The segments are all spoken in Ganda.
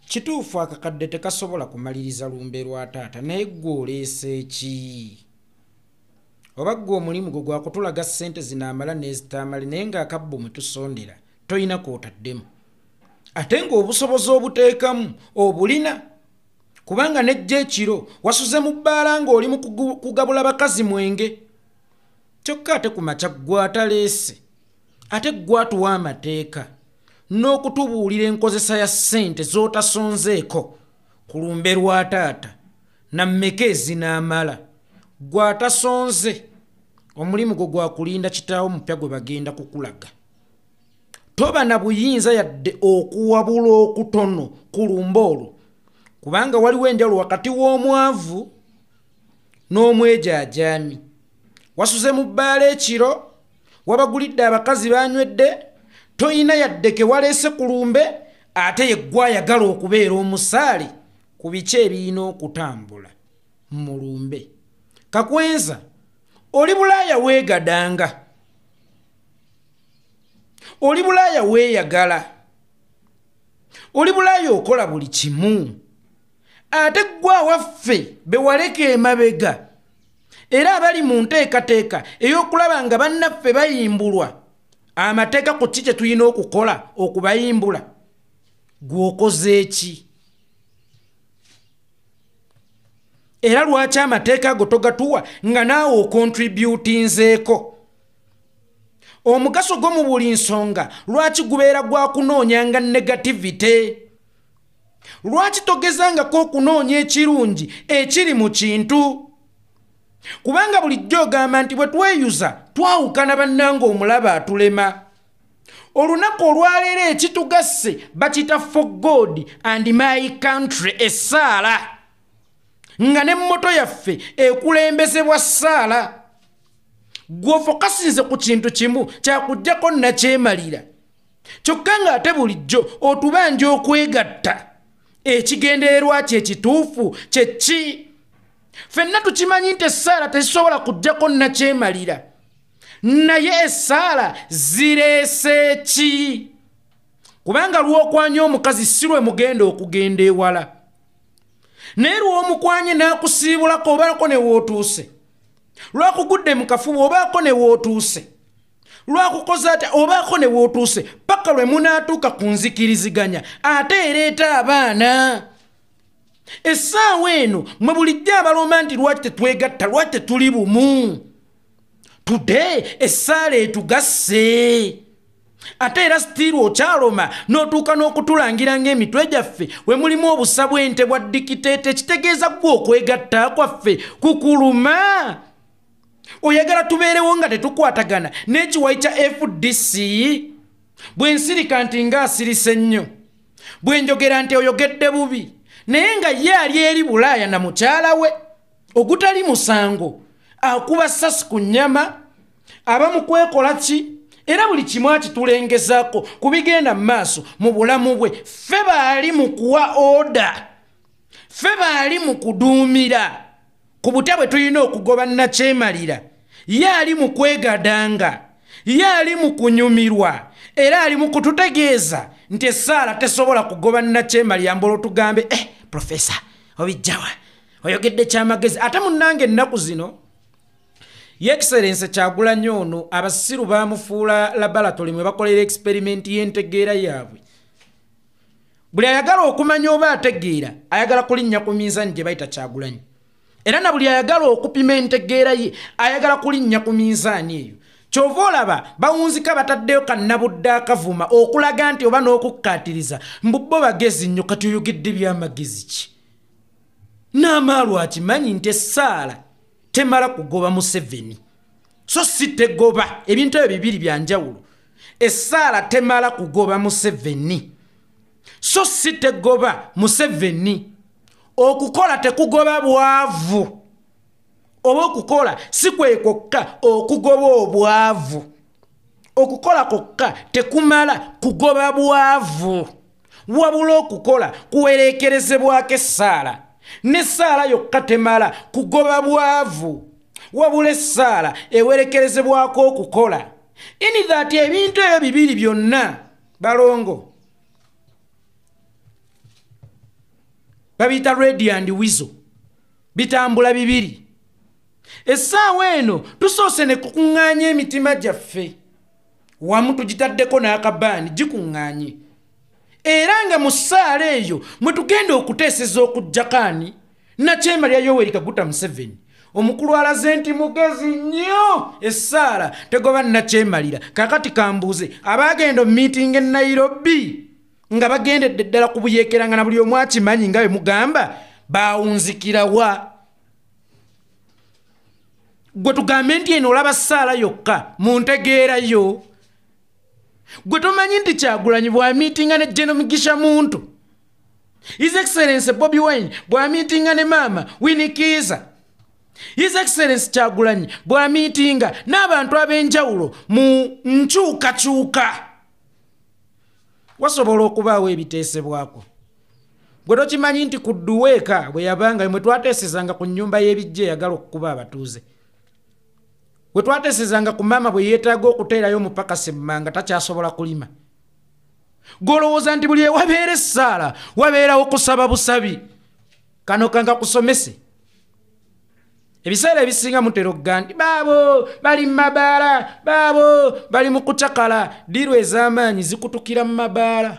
kituufu akakadde tekasobola kumaliriza lumbe lwa taata naye ggwe oleese ki? Oba ggwe omulimu gwo gwakutulaga ssente zinaamala n'ezitaamale naye ng'akabbo mwe tusondera toyina kootaddemu. Ate ng'obusobozi obuteekamu obulina kubanga nejja ekiro wasuze mu bbaala ng'oli mu kugabula bakazi mwenge. Kyokka ate ku makya ggwe ataleese ate ggwe atuwa amateeka n'okutubuulira enkozesa ya ssente z'otasonzeeko ku lumbe lwa taata na mmeka ezinaamala. Ggwe atasonze omulimu gwo gwakulinda kitaawo mupya gwe bagenda kukulaga. Toba na buyinza yadde okuwabula okutono ku lumbe olwo kubanga waliwo enjawulo wakati w'omwavu n'omwejaajaami. Wasuze mu bbaala ekiro wabagulidde abakazi banywedde toyina yadde ke waleese ku lumbe ate ye ggwe ayagala okubeera omusaale ku biki ebirina okutambula mu lumbe. Kakwenza oli Bulaaya weegadanga, oli Bulaaya weeyagala, oli Bulaaya okola buli kimu ate ggwe awaffe be waleka emabega era abali mu nteekateeka ey'okulaba nga bannaffe bayimbulwa amateeka ku ki kye tulina okukola okubayimbula. Ggwe okoze ki? Era lwaki amateeka ago togatuwa nga naawe okontributinzeeko? Omugaso gwo mu buli nsonga lwaki gubeera gwa kunoonyanga negativity? Lwaki togezangako okunoonya ekirungi ekiri mu kintu? Kubanga bulijjo ogamba nti bwe tweyuza twawukana bannanga omulaba atulema. Olunaku olwaleero ekitugasse bakita for God and my country essaala nga n'emmoto yaffe ekulembezebwa ssaala. Ggwe ofokasinze ku kintu kimu kyakuggyako nakyemalira kyokka ng'ate bulijjo otubanja okwegatta. Ekigendererwa kye ekituufu kye ki? Ffenna tukimanyi nti essaala tezisobola kuggyako nakyemalira naye essaala zireese ki? Kubanga lw'okwanya omukazi si lwe mugenda okugenda ewala naye lw'omukwanye n'akusiibulako obaako ne wootuuse, lwakugudde mu kafuba obaako ne wootuuse, lwakukoza ati obaako ne wootuuse paka lwe munaatuuka ku nzikiriziganya ate ereeta abaana. Essaawa eno mwe bulijjo abalomba nti lwaki tetwegatta, lwaki tetuli bumu. Today essaala etugasse ate era stiru okyaloma n'otuuka n'okutulangira ng'emitwe gyaffe we mulimu obusa bw'ente bwa dikiteete kitegeeza ggwe okwegatta kwaffe kukuluma. Oyagala tubeerewo nga tetukwatagana n'ekiwayi kya FDC? Bwe nsirika nti ng'asirise nnyo, bwe njogera nti oyogedde bubi naye nga ye ali eri Bulaaya na mukyala we ogutali musango akuba ssasi ku nnyama abamu kwekola ki era buli kimu akitulengezaako ku bigenda mu maaso mu bulamu bwe. Ffe baali mu kuwa oda, ffe baali mu kuduumira ku butya bwe tulina okugoba nakyemalira. Ye ali mu kwegadanga, ye ali mu kunyumirwa era ali mu kututegeeza nti essaala tesobola kugoba nakyemalira. Mbolo tugambe Profesa obijjawa oyogedde kyamagezi. Ate munnange ennaku zino Ye Excellence Kyagulanyi ono abasiru baamufuula laboratory mwe bakolera experiment y'entegeera yaabwe. Buli ayagala okumanya oba ategeera ayagala kulinnya ku minzaani gye bayita Kyagulanyi, era na buli ayagala okupima entegeera ye ayagala kulinnya ku minzaani eyo. Kyova olaba bawunzika bataddeyo kannabudde akavuma okulaga nti oba n'okukkaatiriza mbu bo bagezi nnyo kati oyogedde byamagezi ki? N'amaalu akimanyi nti essaala temala kugoba Museveni so si tegoba. Ebintu ebyo bibiri bya njawulo. Essaala temala kugoba Museveni so si tegoba Museveni. Okukola tekugoba bwavu, oba okukola si kwe kokka okugoba obwavu. Okukola kokka tekumala kugoba bwavu, wabula okukola kuwerekerezebwako essaala. N'essaala yokka temala kugoba bwavu, wabula essaala ewerekerezebwako okukola. In that ebintu ebyo bibiri byonna balongo babita ready and wizo bitambula bibiri essaawa eno tusoose ne kukuŋŋaanya emitima gyaffe wamu tugitaddeko n'akabaani gikuŋŋaanye era nga mu ssaala eyo mwe tugenda okuteeseza okujjakaani Nakyemalira Yoweri Kaguta Museveni omukulu alaze nti mugezi nnyo essaala tegoba Nakyemalira kakati kambuuze abaagenda mu meeting e Nairobi nga bagendedde ddala ku buyeekera nga na buli omu akimanyi nga bwe mugamba baawunzikira wa gwe tugambe nti eno olaba ssaala yokka mu ntegeerayo gwe tomanyi nti Kyagulanyi bwa meetinga ne General Mugisha Muntu His Excellency Bobi Wine bwa meetinga ne Mama Winnie Kiza His Excellency Kyagulanyi bwa meetinga n'abantu ab'enjawulo mu nkyukakyuka wasobola okubaawo ebiteesebwako gwe tokimanyi nti ku Duweeka bwe yabanga mwe twateesezanga ku nnyumba y'ebijja eyagala okukuba abatuuze we twateesezanga ku maama bwe yeetaaga okuteerayo omupakasi mmanga takyasobola kulima golowooza nti buli ewabeera essaala wabeerawo kusaba busabi kano kanga kusomese ebiseera ebisinga mutera okugamba nti baabo bali mu mabaala baabo bali mu kucakala diru ez'amaanyi zikutukira mu mabaala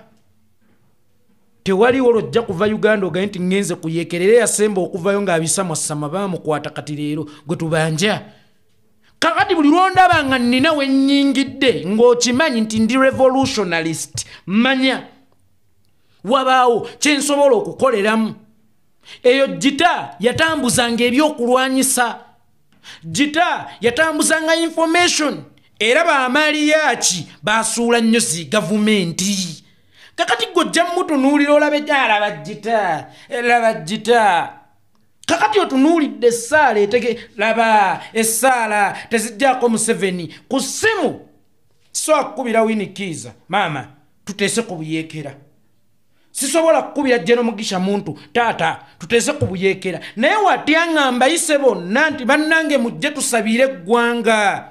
tewaliwo lwojja kuva Uganda ogaye nti ngenze kuyeekerera yasemba okuvayo ng'abisamwasama baamukwata kati leero gwe tubanja kakati buli lwondaba nga nnina we nnyingidde ng'okimanyi nti ndi revolutionalist manya wabaawo kyensobola okukoleramu eyo jita yatambuzanga ebyokulwanyisa jita yatambuzanga information era baamaliyaaki basuula nnyo zi gavumenti kakati gojja mutunuulira olabe gyalaba jita kakati otunuulidde essaala laba essaala tezijjaako Museveni ku ssimu so kukubira Winnie Kiza maama tuteese ku buyeekera sisobola kukubira General Mugisha Muntu taata tuteese ku buyeekera naye watya ngamba yise bonna nti bannange mujje tusabire eggwanga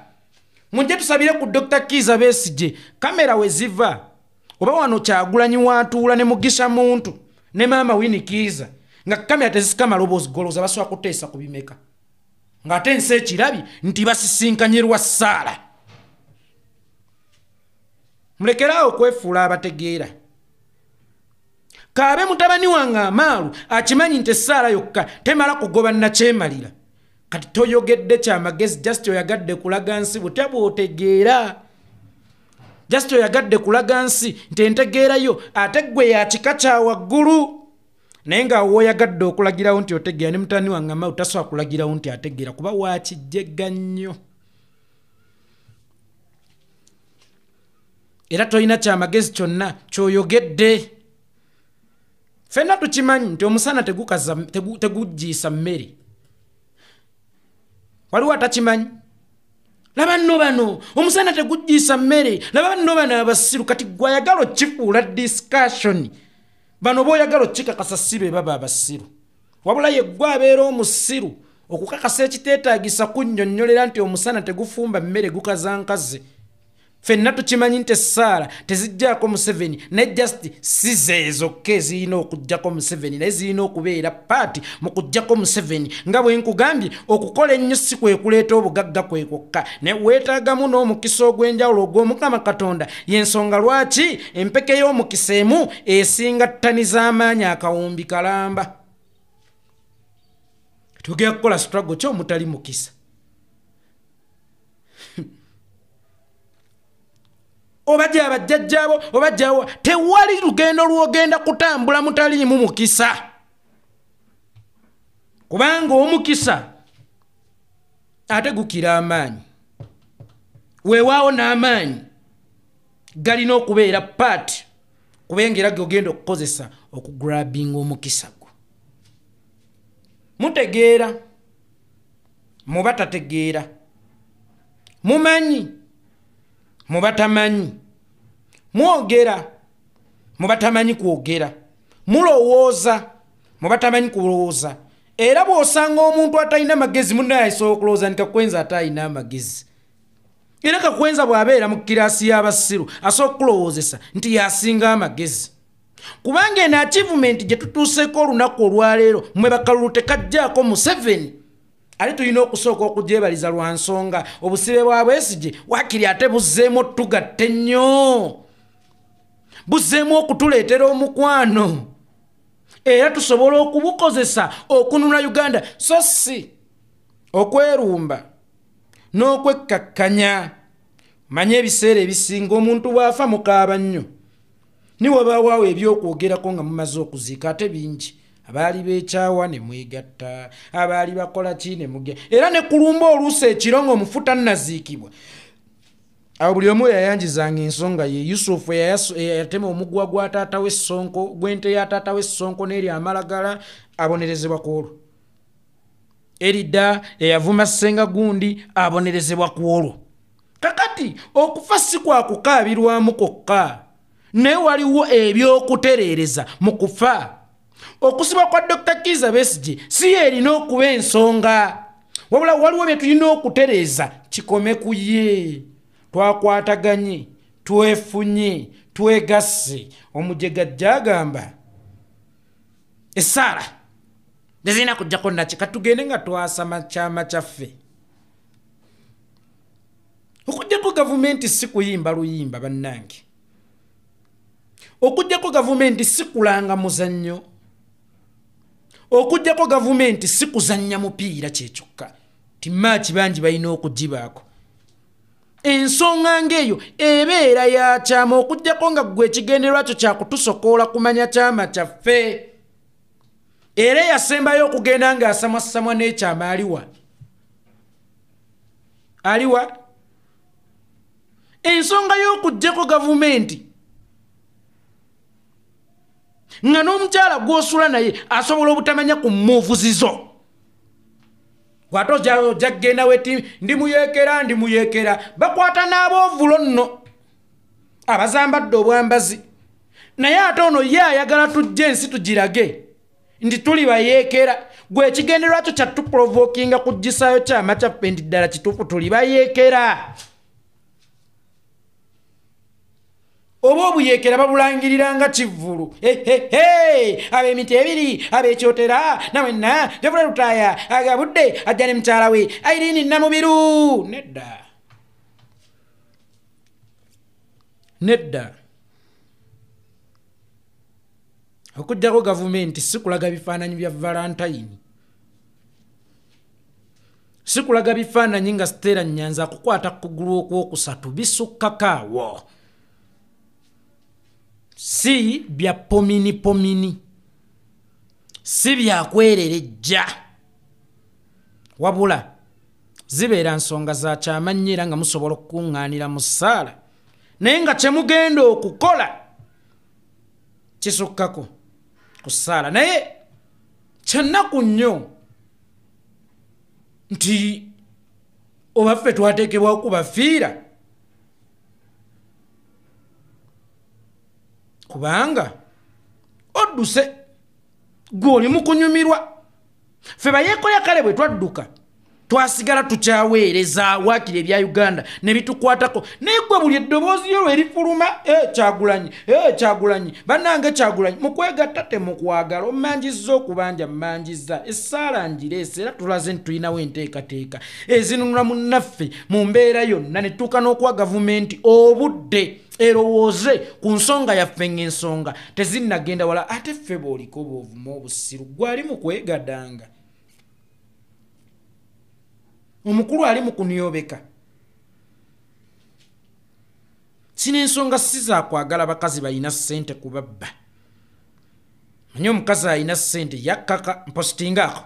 mujje tusabire ku Dr. Kiza Besigye kamera we ziva oba wano Kyagulanyi watuula ne Mugisha Muntu ne maama Winnie Kiza nga kamera tezisika maloboozi goloza basobola kuteesa ku bimeka ng'ate ensi ekirabi nti basisinkanyirwa ssaala mulekeraawo okwefuula abategeera kaabe mutabani wange Amaalu akimanyi nti essaala yokka temala kugoba Nakyemalira kati toyogedde kyamagezi just oyagadde kulaga nsi butya bw'otegeera just oyagadde kulaga nsi nti entegeerayo ate ggwe ya kika kya waggulu naye nga wooyagadde okulagirawo nti otegeera ne mutani wange Amaalu tasobola kulagirawo nti ategeera kuba wakijjegga nnyo era tolina kyamagezi kyonna ky'oyogedde ffenna tukimanyi nti omusana tegujjiisa mmere waliwo atakimanyi laba nno bano omusana tegujjiisa mmere laba nno bano abasiru kati gwayagala okifuula discussion bano b'oyagala okikakasa si be baba abasiru wabula ye gwe abeera omusiru okukakasa ekiteetaagisa kunnyonnyolera nti omusana tegufumba mmere gukazankaze ffenna tukimanyi nti essaala tezijjaako Museveni naye just si zeezo zokka ezirina okujjako Museveni naye zirina okubeera paati mu kujjako Museveni nga bwe nkugambye okukola ennyo si kwe kuleeta obugagga kwe kwokka naye weetaagamu n'omukisa ogw'enjawulo ogw'Omukama Katonda y'ensonga lwaki empeke y'omukisa emu esinga ttani z'amaanyi akawumbi kalamba tugenda kukola struggle ky'omutali mukisa obajja abajjajjaabo obajjawo tewali lugendo lwogenda kutambula mutaliimu mukisa kubanga omukisa ate gukira amaanyi weewaawo n'amaanyi galina okubeera paati kubengera gogenda okukozesa okugrabinga omukisa gwo mutegeera muba tategeera mumanyi muba tamanyi mwogera muba tamanyi kwogera mulowooza muba tamanyi kulowooza era bw'osanga omuntu atalina magezi munnaye asobola okulowooza nti Kakwenza atalina amagezi era Kakwenza bw'abeera mu kiraasi y'abasiru asobola okulowoozesa nti yasinga amagezi kubanga eno achievement gye tutuuseeko olunaku olwaleero mwe bakalulu tekajjaako Museveni ali tulina okusooka okugyebaliza lwa nsonga obusibe bwa Besigye waakiri ate buzzeemu tugatte nnyo buzzeemu okutuleetera omukwano era tusobola okubukozesa okununa Uganda so si okwerumba n'okwekkakkanya manye ebiseera ebisinga omuntu bw'afa mukaaba nnyo niwe bawaawo ebyokwogerako nga mumaze okuziika ate bingi abaali beekyawa ne mwegatta abaali bakola ki ne mugya era ne kulumba oluusi ekiro ng'omufuta nnaziikibwa awo buli omu yayanjizanga ensonga ye Yusufu eyatema omugwa gwa taata we Sonko gw'ente ya taata we Sonko n'eri amalagala abonerezebwa ku olwo Erida eyavuma Ssenga gundi abonerezebwa ku olwo kakati okufa si kwa kukaabirwamu kokka naye waliwo ebyokutereereza mu kufa okusiba kwa Dr. Kizza Besigye si erina okuba ensonga wabula waliwo bye tulina okutereeza kikome ku ye twakwataganye twefunye twegasse omujega jagamba Essara nezina kujjako naki katugende nga twasama kyama kyaffe okujjako gavumenti si kuyimba luyimba bannange okujjako gavumenti si kulanga muzannyo okujjako gavumenti si kuzannya mupiira kyekyokka timaaki bangi balina okugibaako ensonga ng'eyo ebeera ya kyama okujjako nga gwe ekigendererwa kyo kyakutusokoola kumanya kyama kyaffe era yasembayo okugenda ng'asamwasamwa n'ekyama aliwa ensonga y'okujjako gavumenti nga n'omukyala gw'osula naye asobola obutamanya ku muvuzizo Wato jaggenda weti ndimuyeekera bakwata n'aboovulo nno abazambadde obwambazi naye ate ono ye ayagala tujje ensi tugirage ndi tuli bayeekera gwe ekigendererwa kyo kyatuprovokinga kuggisaayo kyama kyaffe ndi ddala kituufu tuli bayeekera oba obuyeekera babulangiriranga kivvulu ab'emiti ebiri ab'ekyotera nawena jovula lutaaya agabudde ajja ne mukyala we Irene Namubiru nedda okujjako gavumenti si kulaga bifaananyi bya Valentine si kulaga bifaananyi nga Stella Nyanza akukwata ku kugulu okwokusatu bisukkakaawo si bya pomini si bya kwererejja wabula zibeera nsonga za kyamannyo era nga musobola okukuŋŋaanira mu ssaala naye nga kyemugenda okukola kisukkako ku ssaala naye kyannaku nnyo nti obaffe twateekebwa okubafiira kubanga odduse gw'oli mu kunyumirwa ffe bayeekolya kale bwe twadduka twasigala tukyaweereza waakiri ebya Uganda ne bitukwatako naye gwe buli eddoboozi yo lwerifuluma Kyagulanyi bannange Kyagulanyi mukwegatta temukwagala ommanjizza okubanja mmanjizza essaala ngireese era tulaze nti tulinawo enteekateeka ezinunula munnaffe mu mbeera yonna ne tutuuka n'okuwa gavumenti obudde erowooze ku nsonga yaffe ng'ensonga tezinnagenda wala ate ffe bw'oliko bw'ovuma obusiru gwali mu kwegadanga omukulu ali mu kuniyobeka sina ensonga si zaakwagala bakazi balina ssente kubabba manyi omukazi alina ssente yakkaka mpositingaako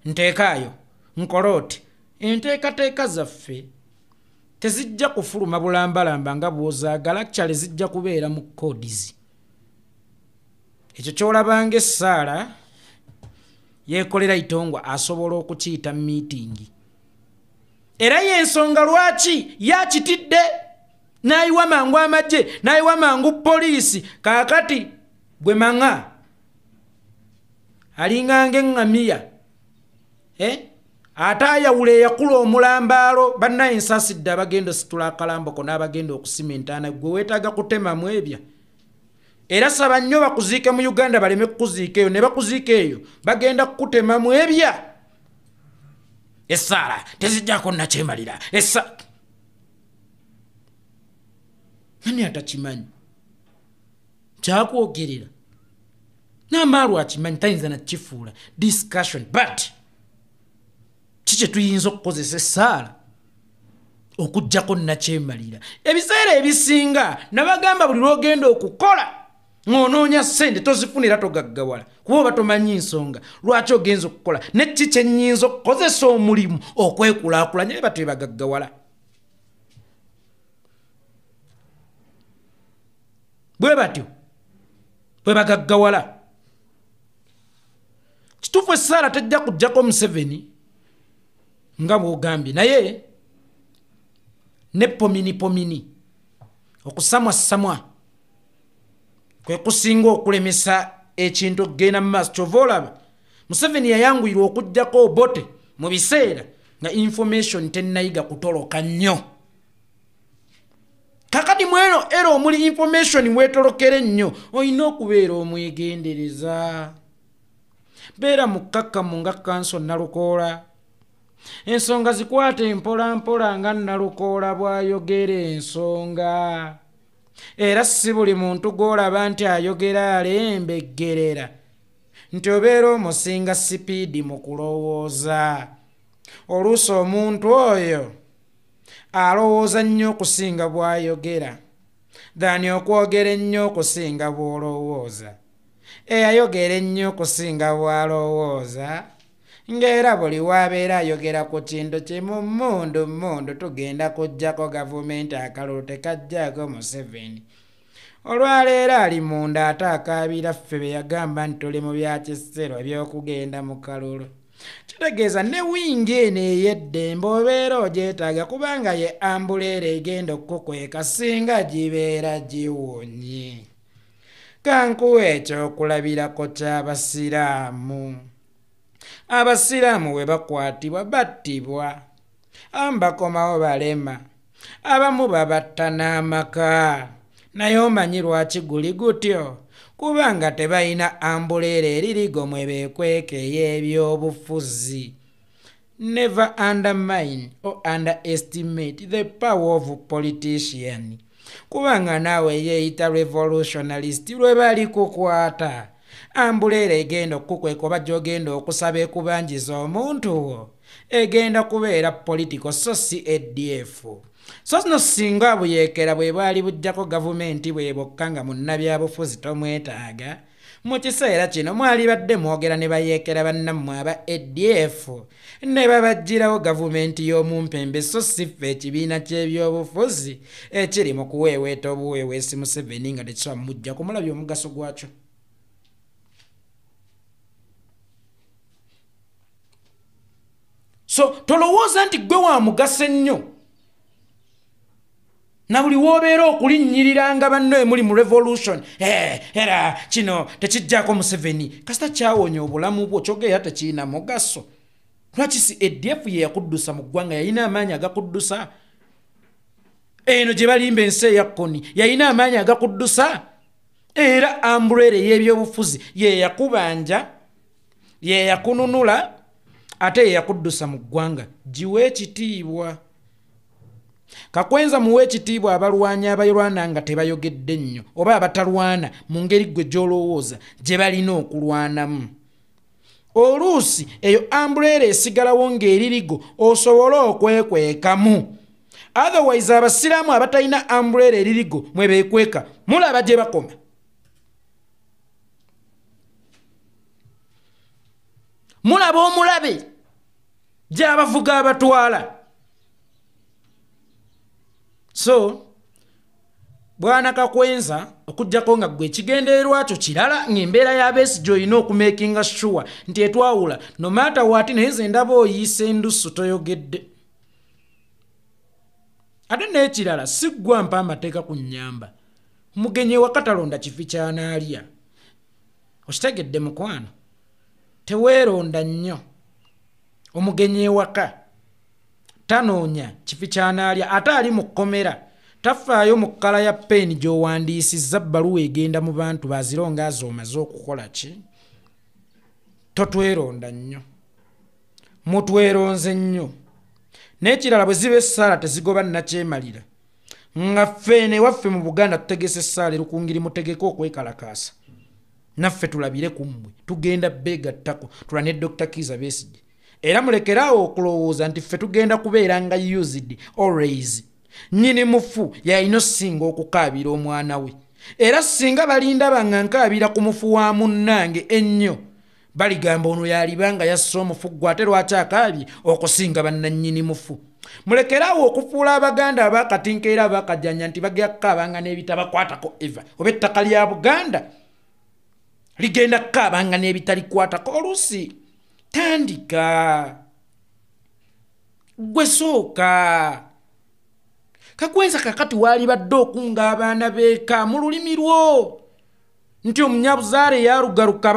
nteekaayo nkola oti enteekateeka zaffe tezijja kufuluma bulambalamba nga bw'ozaagala kyale zijja kubeera mu kodizi ekyo ky'olabanga essaala yeekolera itongwa asobola okukiyita miitingi era y'ensonga lwaki yakitidde n'ayiwa mangu amagye n'ayiwa mangu poliisi kaakati gwe maŋa alinganga eŋŋamiya ate ayawula eyakula omulambaalo bannaye ensaasidde abagenda ositula akalamboko n'abagenda okusima entaana gwe weetaaga kutemamu ebya era saba nnyo bakuziike mu Uganda baleme kukuziika eyo ne bakuziika eyo bagenda kukutema mu ebya essaala tezijjako nakyemalira ani atakimanyi kyakwogerera n'amaalu akimanyi tayinza nakifuula discussion but kiki tuyinza okukozesa essaala okujjako nakyemalira ebiseera ebisinga nabagamba buli lwogenda okukola ng'onoonya ssente tozifunira togaggawala kuba oba tomanyi nsonga lwaki ogenza okukola nekiki kyennyinza okukozesa omulimu okwekulaakulanya ne batebagaggawala bwe batyo bwe bagaggawala kituufu essaala tejja kujjako Museveni nga bw'ogambye naye ne pomini okusamwasamwa kwe kusinga okulemesa ekintu okugenda mu maaso kyova olaba Museveni yayanguyirwa okujjako obote mu biseera nga information tennayiga kutoloka nnyo kakati mweno era omuli information weetolokere nnyo olina okubeera omwegendereza beera mukkakkamu nga kanso Nalukoola ensonga zikwate mpola nga Nalukoola bw'ayogera ensonga era si buli muntu gw'olaba nti ayogera alembeggerera nti obeera omusinga sipiidi mu kulowooza oluusi omuntu oyo alowooza nnyo okusinga bw'ayogera dhani okwogera ennyo okusinga bw'olowooza eyayogera ennyo okusinga bw'alowooza ng'era buli waabeera ayogera ku kintu kimu mundu tugenda kujjako gavumenti akalulu tekajjaako Museveni olwaleero ali munda ate akaabira ffe be yagamba nti tuli mu byakisero eby'okugenda mu kalulu kitegeeza ne wingi eno ey'eddembe obeera ogyetaaga kubanga ye ambuleera egenda okukukweka singa gibeera giwonye kankuwa ekyokulabirako ky'Abasiraamu Abasiraamu we bakwatibwa battibwa abamu bakomawo balema abamu babatta n'amaka naye omanyi lwaki guli gutyo kubanga tebalina ambuleera eririgo mwe beekweka ey'ebyobufuzi never undermine or underestimate the power of politician kubanga naawe yeeyita revolutionalist lwe bali kukwata ambuleera egenda okukukweka oba gy'ogenda okusaba ekubanjiza omuntu wo egenda kubeera political so si ADF so no singa buyeekera bwe bwali bujjako gavumenti bwe bokka nga munnabyabufuzi tomwetaaga mu kiseera kino mwali badde mwogera ne bayeekera bannammwe aba ADF ne babaggyirawo gavumenti y'omumpembe so si ffe ekibiina ky'ebyobufuzi ekiri mu kuweeweeta obuweeweesi Museveni nga tekisobola mujja kumulabya omugaso gwakyo so tolowooza nti gwe wa mugaso ennyo na buli woobeera okulinnyiriranga banno muli mu revolution era kino tekijjaako Museveni kasita kyawonya obulamu bwo kyogera tekiina mugaso lwaki si ADF ye yakuddusa mu ggwanga yalina amaanyi agakuddusa eno gye balimba ensi eya kkoni yalina amaanyi agakuddusa era ambuleera ey'ebyobufuzi ye yakubanja ye yakununula ate ye yakuddusa mu ggwanga giwe ekitiibwa kakwenza muwe ekitiibwa abalwanyi abayolwana nga tebayogedde nnyo oba abatalwana mu ngeri gwe gy'olowooza gye balina okulwanamu oluusi eyo ambuleera esigalawo ng'eririgo osobole okwekwekamu otherwise Abasiraamu abatalina ambuleera eririgo mwe beekweka mulaba gye bakoma mulaba omulabe gy'abavuga abatwala so bwana Kakwenza okujjako nga gwe ekigendererwa kyo kirala ng'embeera y'Abesigye olina okumakinga sure nti etwawula no matter what naye nze ndaba oyiisa endusu toyogedde ate n'ekirala si ggwa mpa amateeka ku nnyamba omugenyi wakatalonda kifi ky'anaalya okitegedde mukwano teweeronda nnyo omugenyi ewaka tanoonya kifi ky'anaalya ate ali mu kkomera tafaayo mu kkala ya peeni gy'owandiisizza bbaluwa egenda mu bantu bazironga azoomaze okukola ki totweronda nnyo mutweronze nnyo n'ekirala bwe ziba essaala tezigoba nnakyemalira nga ffeene waffe mu Buganda tutegese essaala erukungiri mutegeke okwekalakaasa naffe tulabire ku mmwe tugenda beegattako tula ne Dr. Kizza Besigye era mulekeraawo okulowooza nti ffe tugenda kubeera nga used always nnyini mufu yalina osinga okukaabira omwana we era singa balinda banga nkaabira ku mufu wa munnange ennyo baligamba ono yalibanga yasse omufu gwe ate lwaki akaabye okusinga bannannyini mufu mulekeraawo okufuula abaganda abakatinka era abakajjanja nti bagenda kukaabanga n'ebitabakwatako eva oba ettaka lya Buganda ligenda kukaabanga n'ebitalikwatako oluusi tandika gwe sooka kakwenza kakati wali badde okunga abaana beeka mu lulimi lwo nti omunyabuzaale yalugaluka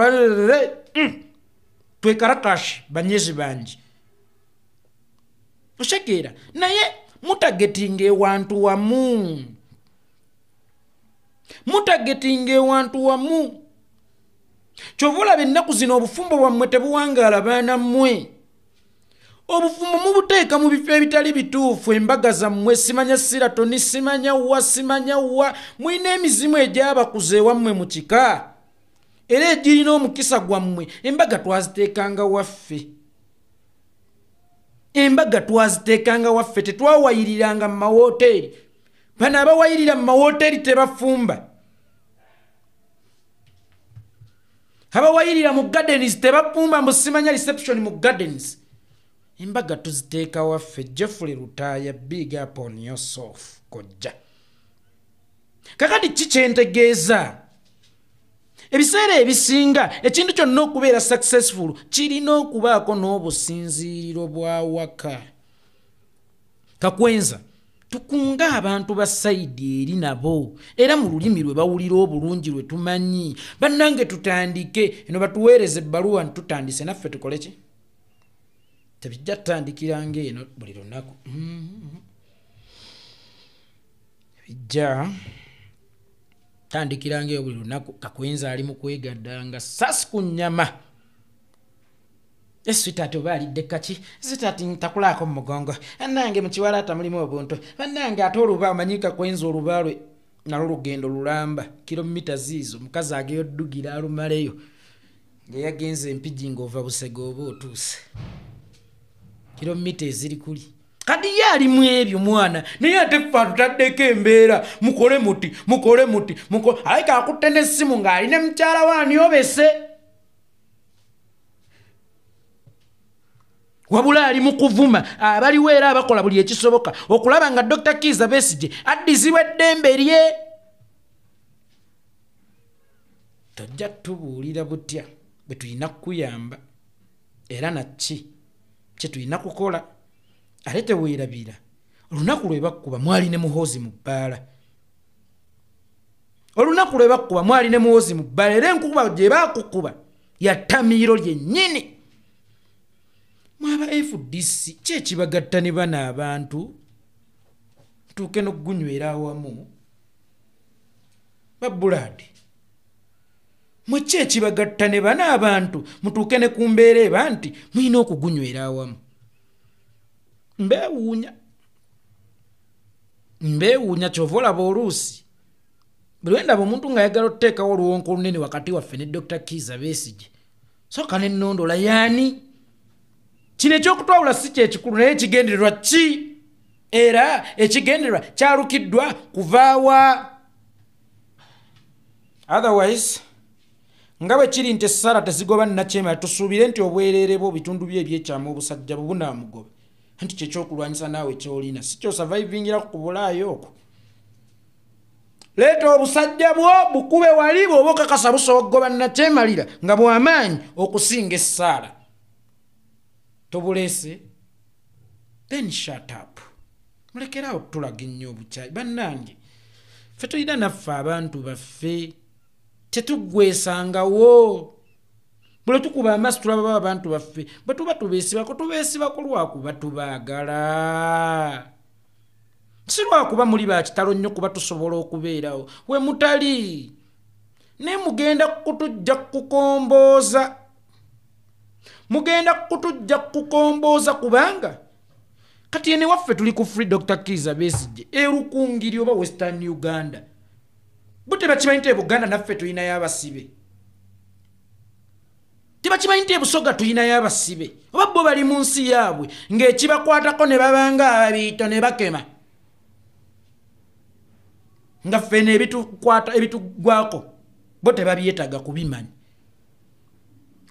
twekarakashi banyezi bangi oshekeera naye mutagetinga ewantu wamu kyova olaba ennaku zino obufumbo bwammwe tebuwangaala baana mmwe obufumbo mubuteeka mu bifo ebitali bituufu embaga zammwe simanya siratoni simanya wa mulina emizimu egyabakuza ewammwe mu kika era egirina omukisa gwammwe embaga twaziteekanga waffe tetwawayiriranga mu mawoteeri bano abawayirira mu mawoteeri tebafumba abawayirira mu gardens tebafumba mbu simanya reception mu gardens embaga tuziteeka waffe Jeffrey Lutaaya big up on yourself kojja kakati kikyentegeeza ebiseera ebisinga ekintu kyonna okubeera successful kirina okubaako n'obusinziiriro bwa waka kakwenza tukunga abantu ba saidi eri nabo era mu lulimi lwe bawulira obulungi lwe tumanyi bannange tutandike eno batuweereze ebbaluwa ntutandise naffe tukole ki tebijja tutandikiranga eno buli lunaku bijja tandikiranga eyo buli lunaku kakwenza ali mu kwegaddanga sasi ku nnyama eswitaati oba alidde kaki sitaati ntakulaako mu mugongo bannange mu kiwalaata mulimu obuntu bannange ate oluba omanyi kakwenza oluba lwe nalwo lugendo lulamba kilomita ziizo mukazi ageyoddugira alumaleyo ngaeyagenza empigi ng'ova Busega oba otuuse kilomita eziri kuli kadi ye alimu ebyo mwana naye ate ffe atutaddeko embeera mukole muti aleke akutte n'essimu ng'alina mukyala waani obese wabula ali mu kuvuma abaliwo era abakola buli ekisoboka okulaba nga Dr. Kizza Besigye addizibwa eddembe lye tojja tubuulira butya bwe tulina kukuyamba era naki kye tulina kukola ate teweerabira olunaku lwe bakkuba mwali ne muhoozi mu bbaala era enkuba gye baakukuba yattamiiro lyennyini mwaba FDC kyekibagatta ne bana abantu tuuke n'ogunywera awamu babbulaadi mwe kyekibagatta ne bana abantu mutuuke ne ku mbeera eba nti mulina okugunywera awamu mbeewuunya kyova olaba oluusi buli wendaba omuntu ng'ayagala okuteekawo oluwonko olunene wakati waffe ne Dr. Kizza Besigye soka n'ennondola yaani kino ekyokutwawula si kyekikulu naye ekigendererwa ki era ekigendererwa kyalukiddwa kuvaawa otherwise nga bwe kiri nti essaala tezigoba nnakyemala tusuubire nti obwereere bwo bitundu bye ebyekyamu obusajja bwe bunaamugoba anti kyekyokulwanyisa naawe kyolina si kyosurvivingirako ku bulaayo okwo leeta obusajja bwo bukube wali bw'oba okakasa busobola kugoba nnakyemalira nga bw'amaanyi okusinga essaala tobuleese then shut up mulekerawo tulaga ennyo obukyayi bannange ffe tulina naffe abantu baffe tetugwesangawo bwe tukuba amaaso tulaba abantu baffe bwe tuba tubeesibako lwakuba tubaagala sirwa kuba muli ba kitalo nnyo kuba tusobola okubeerawo we mutali ne mugenda kutujja kukomboza kubanga kati ene waffe tuli ku Free Dr. Kizza Besigye erukungiri oba Western Uganda bute bakimanyi nti Buganda naffe tulina y'abasibe tebakimanyi nti Busoga tulina y'abasibe oba bo bali mu nsi yaabwe ng'ekibakwatako ne babanga ababiito ne bakema nga ffe ebitugwako bo tebabyetaga kubimanyi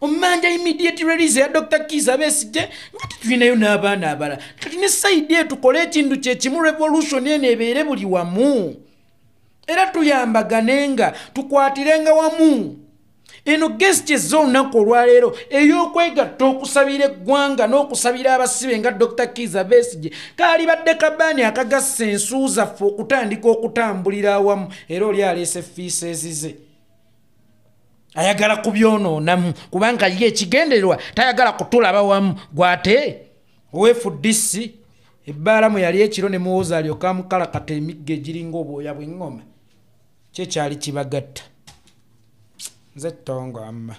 omanja immediate release ya Dr. Kizza Besigye nga tulinayo n'abaana abala kati ne side etukole ekintu kyekimu revolution eno ebeere buli wamu era tuyambaganenga tukwatirenga wamu eno guest ez'olunaku olwaleero ey'okwegatta okusabira eggwanga n'okusabira abasibe nga Dr. Kizza Besigye kaalibadde kabaani akagassa ensu zaffe okutandika okutambulira awamu era oli aleese fiiseezi ze ayagala kubyonoonamu kubanga ye ekigendererwa tayagala kutulaba wamu gwate owefuddisi ebbaalamu yali ekiro ne muwooza alyoka amukalakata emigga egiringa obwoya bw'eŋŋoma kyekyali kibagatta nze ttongo amma